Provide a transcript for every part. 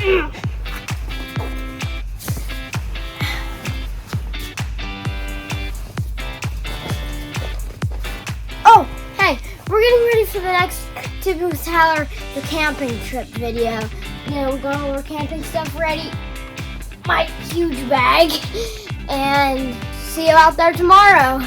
Oh, hey, we're getting ready for the next Typical Tyler, the camping trip video. You know, we're going over camping stuff ready. My huge bag. And see you out there tomorrow.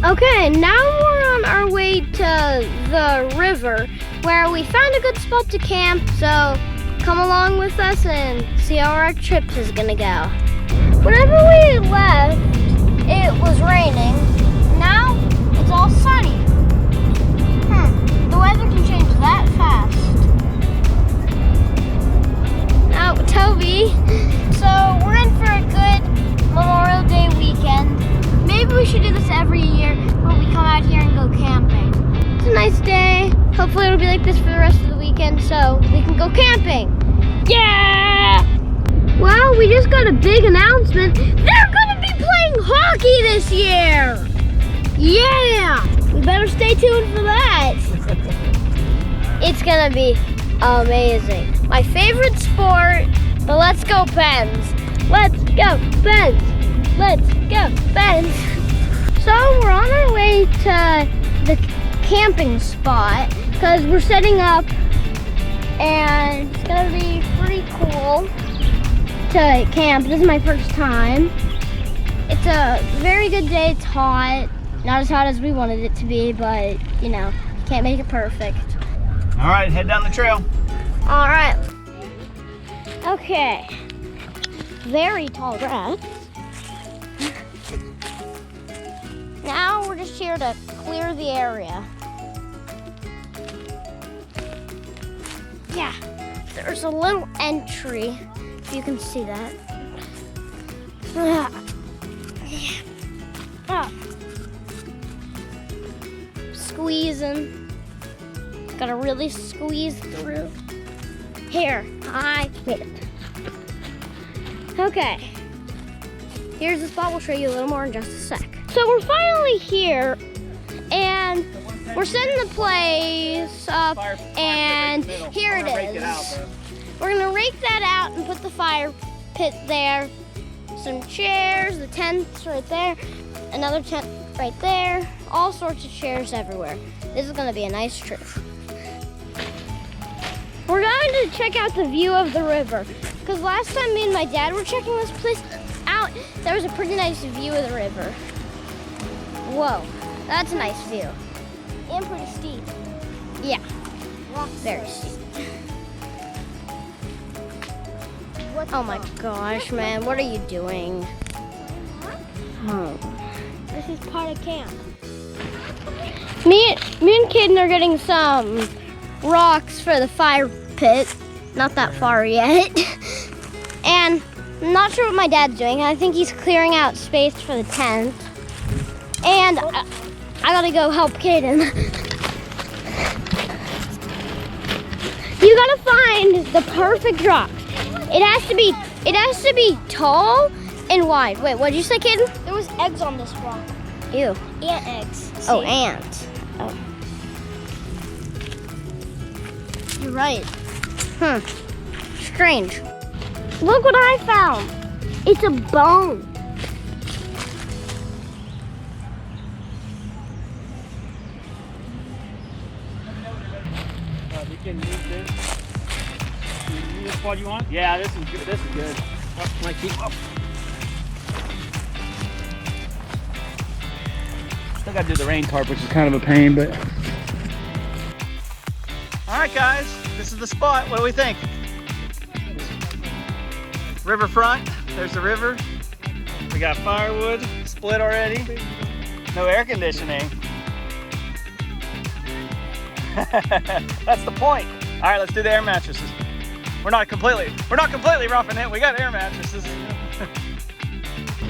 Okay, now we're on our way to the river where we found a good spot to camp, so come along with us and see how our trip is gonna go. Whenever we left, it was raining. Now it's all sunny. The weather can change that fast. Now, Toby, so we're in for a good Memorial Day weekend. Maybe we should do this every year where we come out here and go camping. It's a nice day. Hopefully it'll be like this for the rest of the weekend so we can go camping. Yeah! Well, we just got a big announcement. They're gonna be playing hockey this year! Yeah! We better stay tuned for that. It's gonna be amazing. My favorite sport, the Let's Go Pens. Let's go Pens! Let's go, Ben! So we're on our way to the camping spot because we're setting up and it's gonna be pretty cool to camp. This is my first time. It's a very good day. It's hot. Not as hot as we wanted it to be, but you know, you can't make it perfect. All right, head down the trail. All right. Okay. Very tall grass. Now we're just here to clear the area. Yeah, there's a little entry, if you can see that. Squeezing. Gotta really squeeze through. Here, I made it. Okay, here's the spot. We'll show you a little more in just a sec. So we're finally here, and we're setting the place up, and here it is. We're gonna rake that out and put the fire pit there. Some chairs, the tent's right there, another tent right there, all sorts of chairs everywhere. This is gonna be a nice trip. We're going to check out the view of the river, because last time me and my dad were checking this place out, there was a pretty nice view of the river. Whoa, that's a nice view. And pretty steep. Yeah, very steep. Oh my gosh, man, what are you doing? Oh. This is part of camp. Me and Kaden are getting some rocks for the fire pit. Not that far yet. And I'm not sure what my dad's doing. I think he's clearing out space for the tent. And I gotta go help Kaden. You gotta find the perfect rock. It has to be tall and wide. Wait, what did you say, Kaden? There was eggs on this rock. Ew. Ant eggs. See? Oh, ants. Oh. You're right. Strange. Look what I found. It's a bone. We can use this. Use this spot you want? Yeah, this is good. This is good. Oh, my feet up. Still gotta do the rain tarp, which is kind of a pain, but. All right, guys, this is the spot. What do we think? Riverfront. There's the river. We got firewood split already. No air conditioning. That's the point. All right, let's do the air mattresses. We're not completely roughing it. We got air mattresses.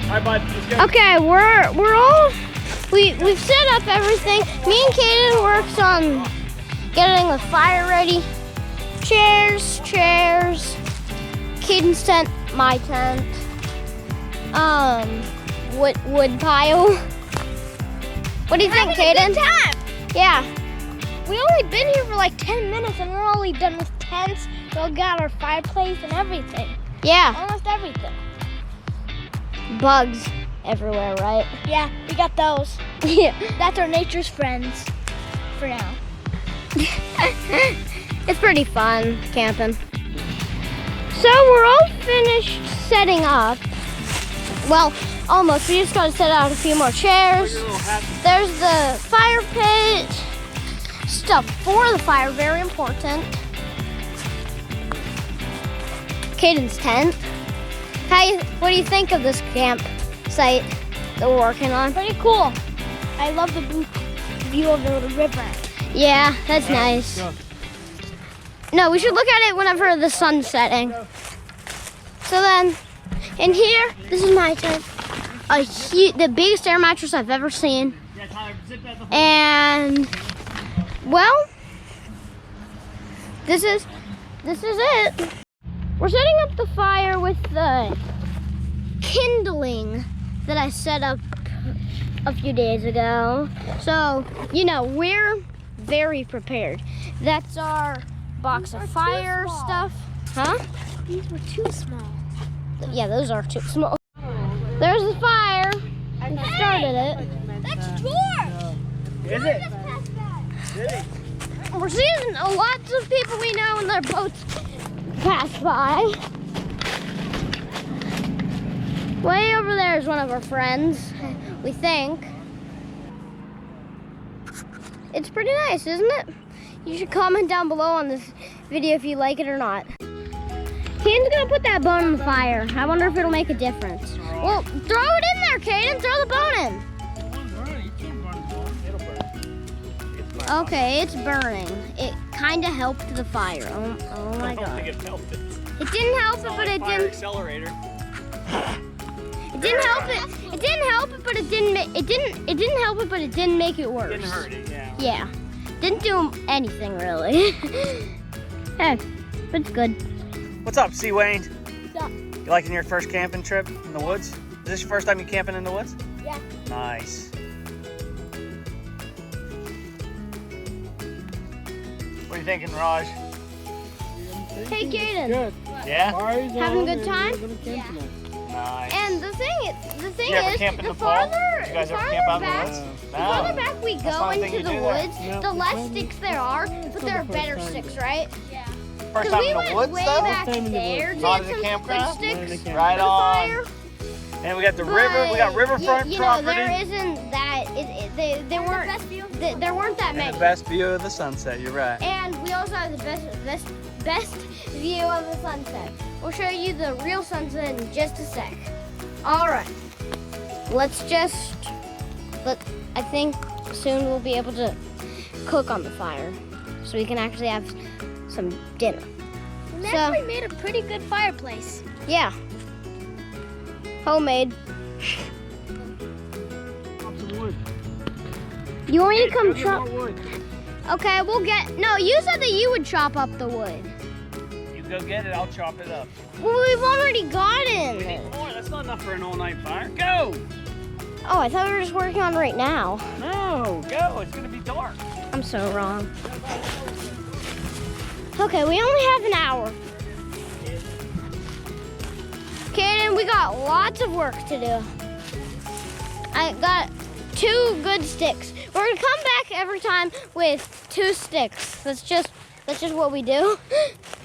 All right, bud, let's go. Okay, we've set up everything. Me and Kaden works on getting the fire ready. Chairs. Kaden's tent, my tent. Wood pile. What do you think, Kaden? Yeah. We only been here for like 10 minutes and we're only done with tents. We all got our fireplace and everything. Yeah. Almost everything. Bugs everywhere, right? Yeah, we got those. Yeah. That's our nature's friends for now. It's pretty fun camping. So we're all finished setting up. Well, almost. We just gotta set out a few more chairs. There's the fire pit. Stuff for the fire, very important. Caden's tent. What do you think of this campsite that we're working on? Pretty cool. I love the view of the river. Yeah, that's nice. No, we should look at it whenever the sun's setting. So then, in here, this is my tent. The biggest air mattress I've ever seen. And, well, this is it. We're setting up the fire with the kindling that I set up a few days ago. So, you know, we're very prepared. That's our box of fire stuff. Huh? These were too small. Yeah, those are too small. There's the fire. We started it. That's George! Is it? We're seeing lots of people we know in their boats pass by. Way over there is one of our friends, we think. It's pretty nice, isn't it? You should comment down below on this video if you like it or not. Caden's gonna put that bone in the fire. I wonder if it'll make a difference. Well, throw it in there, Caden. Throw the bone in. Okay, it's burning. It kind of helped the fire. Oh my God. It helped it. It didn't help it, but it didn't. Accelerator. It didn't help it. It didn't help it, but it didn't. It didn't help it, but it didn't make it worse. Didn't hurt it, yeah. Yeah. Didn't do anything really. Hey, but it's good. What's up, C. Wayne? What's up? You liking your first camping trip in the woods? Is this your first time you camping in the woods? Yeah. Nice. What are you thinking, Raj? Hey, Caden. Good. Yeah? Having a good time? Yeah. Nice. And the thing Did you ever is, camp in the the fall? farther, Did you guys the ever farther camp out in back, the woods? the farther back we That's go one thing into you the do there. woods, the less sticks there are, but there are better sticks, right? Yeah. First Because time we in the went woods, way though? back First time in the there woods. to Not get at a some campground? good sticks Not at a for Right the on. fire. And we got the river. We got riverfront you know, property. there isn't that. There weren't that And many. the best view of the sunset. You're right. And we also have the best view of the sunset. We'll show you the real sunset in just a sec. All right. I think soon we'll be able to cook on the fire, so we can actually have some dinner. We So- actually made a pretty good fireplace. Yeah. Homemade. Chop some wood. You want me to come Chop chop? some more wood. Okay, we'll get. No, you said that you would chop up the wood. You go get it. I'll chop it up. Well, we've already We gotten. need more. That's not enough for an all-night fire. Go! Oh, I thought we were just working on right now. No, go. It's gonna be dark. I'm so wrong. Okay, we only have an hour. Caden, we got lots of work to do. I got 2 good sticks. We're gonna come back every time with 2 sticks. That's just what we do.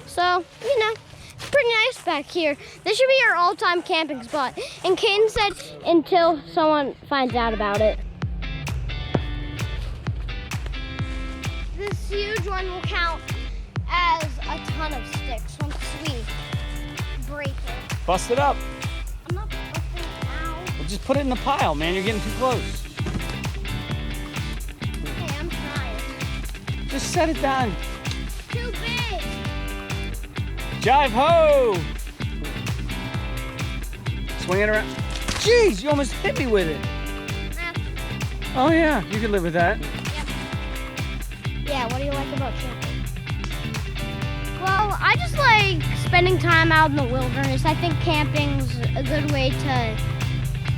So, you know, it's pretty nice back here. This should be our all-time camping spot. And Caden said until someone finds out about it. This huge one will count as a ton of sticks once we break it. Bust it up. I'm not busting it now. Well, just put it in the pile, man. You're getting too close. Okay, I'm trying. Just set it down. Too big. Jive ho! Swing it around. Jeez, you almost hit me with it. Oh yeah, you can live with that. Yeah, what do you like about camping? Well, I just like spending time out in the wilderness. I think camping's a good way to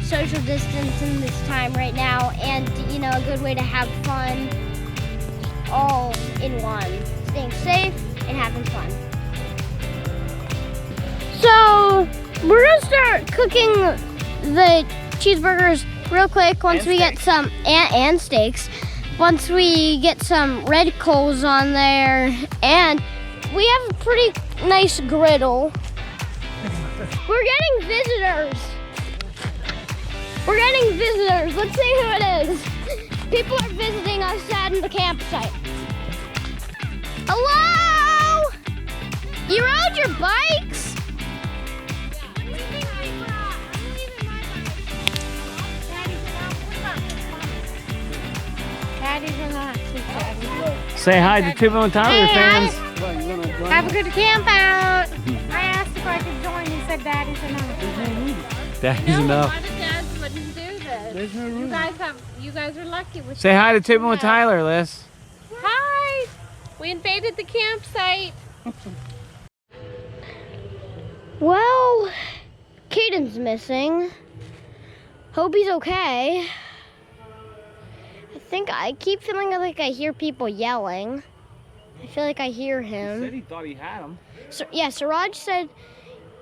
social distance in this time right now, and you know, a good way to have fun. all in one. Staying safe and having fun. So we're gonna start cooking the cheeseburgers real quick once we get some, and steaks. Once we get some red coals on there, and we have a pretty nice griddle. We're getting visitors. We're getting visitors. Let's see who it is. People are visiting us at the campsite. Hello? You rode your bikes? I'm leaving my Daddy's in the Say hi to Tuba and Tyler fans. Have a good camp out. I asked if I could join. He said Daddy's enough. Daddy's enough. A lot of dads wouldn't do this. There's no room. You guys are lucky with Say hi to Tuba and Tyler, Liz. Hi! We invaded the campsite. Well, Caden's missing. Hope he's okay. I keep feeling like I hear people yelling. I feel like I hear He him. said he thought he had him. So, yeah, Siraj said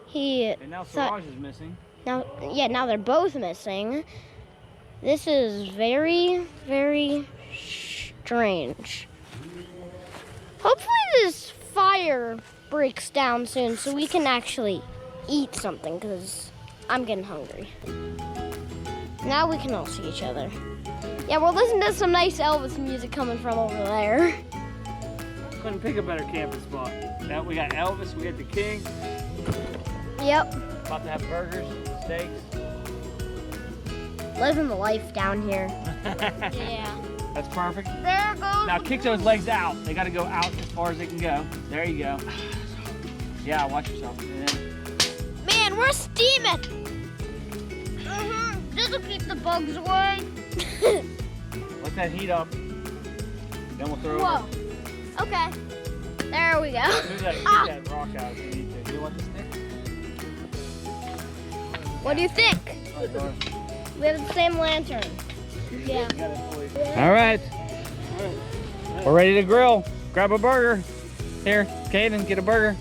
he And now thought, Siraj is missing. now they're both missing. This is very, very strange. Hopefully this fire breaks down soon so we can actually eat something, because I'm getting hungry. Now we can all see each other. Yeah, we're listening to some nice Elvis music coming from over there. Couldn't pick a better camping spot. Now we got Elvis, we got the King. Yep, About to have burgers, steaks. living the life down here. Yeah. That's perfect. There goes. Now kick those legs out. They got to go out as far as they can go. There you go. Yeah, watch yourself. Yeah. Man, we're steaming. This'll keep the bugs away. Let that heat up. Then we'll throw Whoa. over. Okay. There we go. Move that rock out if you need to. Do you want the stick? What do you think? Oh, Dora. We have the same lantern. Yeah. You got it fully. All right. We're ready to grill. Grab a burger. Here, Caden, get a burger.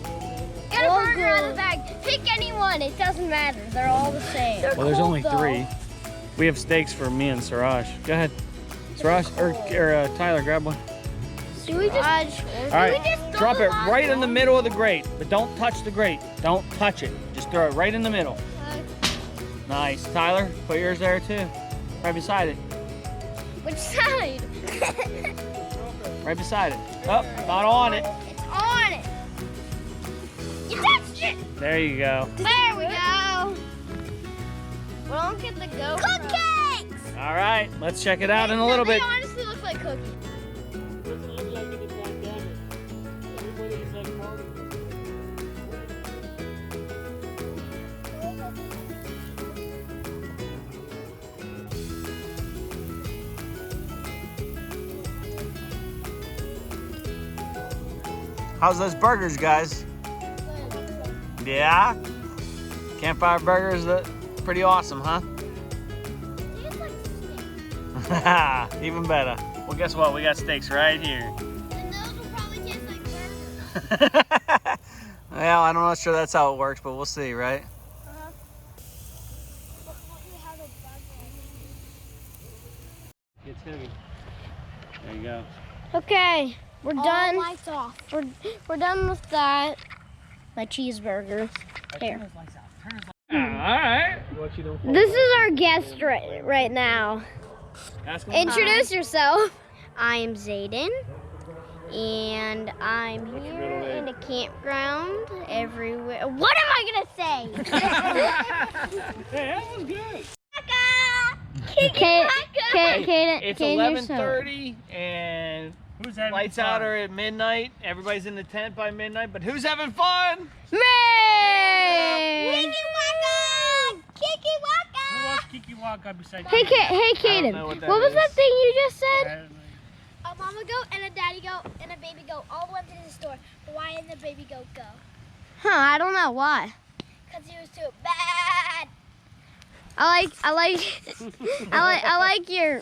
Get a burger out of the bag. Pick anyone. It doesn't matter. They're all the same. Well, there's only 3. We have steaks for me and Siraj. Go ahead. Siraj, or Tyler, grab one. Do we just? All right, drop it right in the middle of the grate, but don't touch the grate. Don't touch it. Just throw it right in the middle. Nice. Tyler, put yours there too. Right beside it. Which side? Right beside it. Oh, not on it. It's on it. You touched it. There you go. There we go. Well, don't get the go. Cupcakes. All right, let's check it out in a little bit. They honestly look like cookies. How's those burgers, guys? Yeah? Campfire burgers, pretty awesome, huh? Even better. Well, guess what? We got steaks right here. And those will probably taste like burgers. Well, I'm not sure that's how it works, but we'll see, right? It's heavy. There you go. Okay, we're done. Lights off. We're done with that. My cheeseburger. Here. All right. This is our guest right now. Ask him. Introduce yourself. I am Zayden, and I'm here in a campground everywhere. What am I gonna say? Hey, that was good. It's 11:30 and lights out are at midnight. Everybody's in the tent by midnight, but who's having fun? Me! Kiki Waka! Kiki Waka! Who wants Kiki Waka besides Hey, hey, Caden. know what that What was is. that thing you just said? A mama goat and a daddy goat and a baby goat all went to the store. But why didn't the baby goat go? Huh? I don't know why. Because he was too bad. I like your.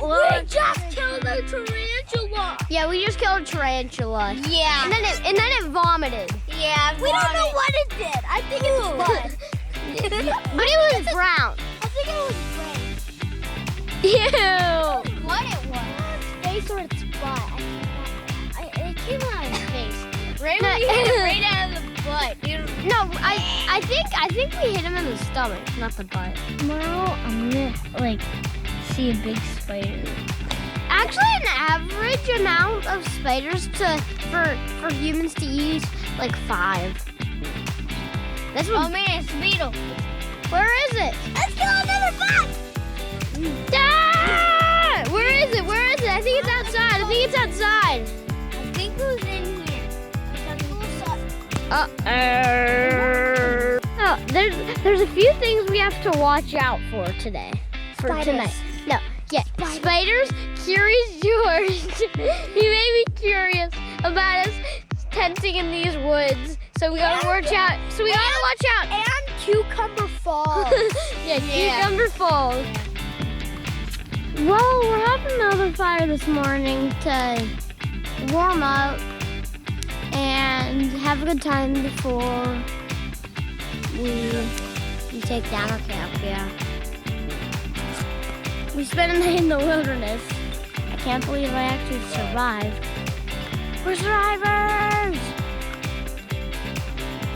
We just killed a tarantula. Yeah, we just killed a tarantula. Yeah. And then it vomited. Yeah. We don't know what it did. I think it was blood. But it was brown. I think it was brain. Ew. What it was? Face or its butt? It came out of his face. Right No, when you hit it right out of the butt. No, I think we hit him in the stomach, not the butt. Tomorrow I'm gonna see a big spider. Actually, an average amount of spiders for humans to eat, like 5. That's what. Oh man, it's a beetle. Where is it? Let's kill another bug. Ah! Where is it? Where is it? I think it's outside. I think it's outside. I think it was in here. Oh, there's a few things we have to watch out for today. For Spiders. tonight. No, yeah, spiders. Curious George. He made me curious about us tenting in these woods. So we gotta watch out. So we gotta watch out. And Cucumber Falls. Yeah, Cucumber Falls. Well, we're having another fire this morning to warm up and have a good time before we take down our camp. Yeah. We spent a night in the wilderness. I can't believe I actually survived. We're survivors!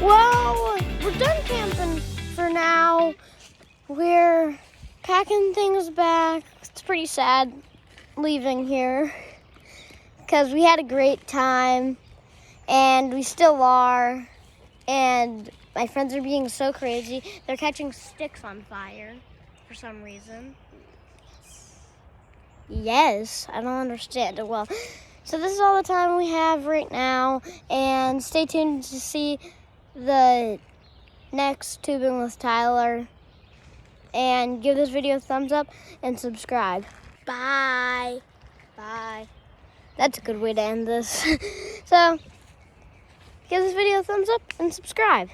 Well, we're done camping for now. We're packing things back. It's pretty sad leaving here because we had a great time and we still are. And my friends are being so crazy. They're catching sticks on fire for some reason. Yes, I don't understand it well. So this is all the time we have right now, and stay tuned to see the next Tubing with Tyler, and give this video a thumbs up and subscribe. Bye. Bye. That's a good way to end this. So give this video a thumbs up and subscribe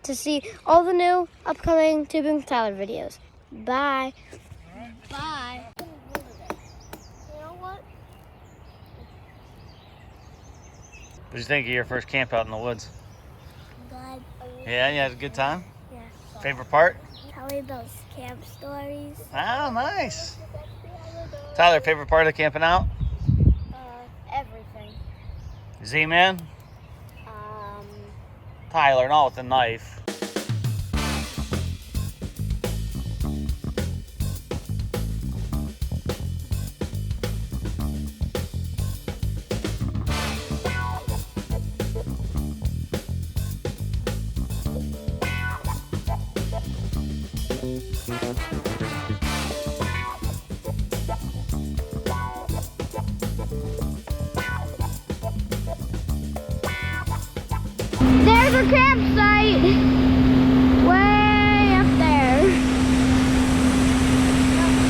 to see all the new upcoming Tubing with Tyler videos. Bye. Bye. What did you think of your first camp out in the woods? Good. Yeah, you had a good time? Yeah. Favorite part? Telling those camp stories. Ah, nice. Tyler, favorite part of camping out? Everything. Z-Man? Tyler, not with the knife. There's our campsite.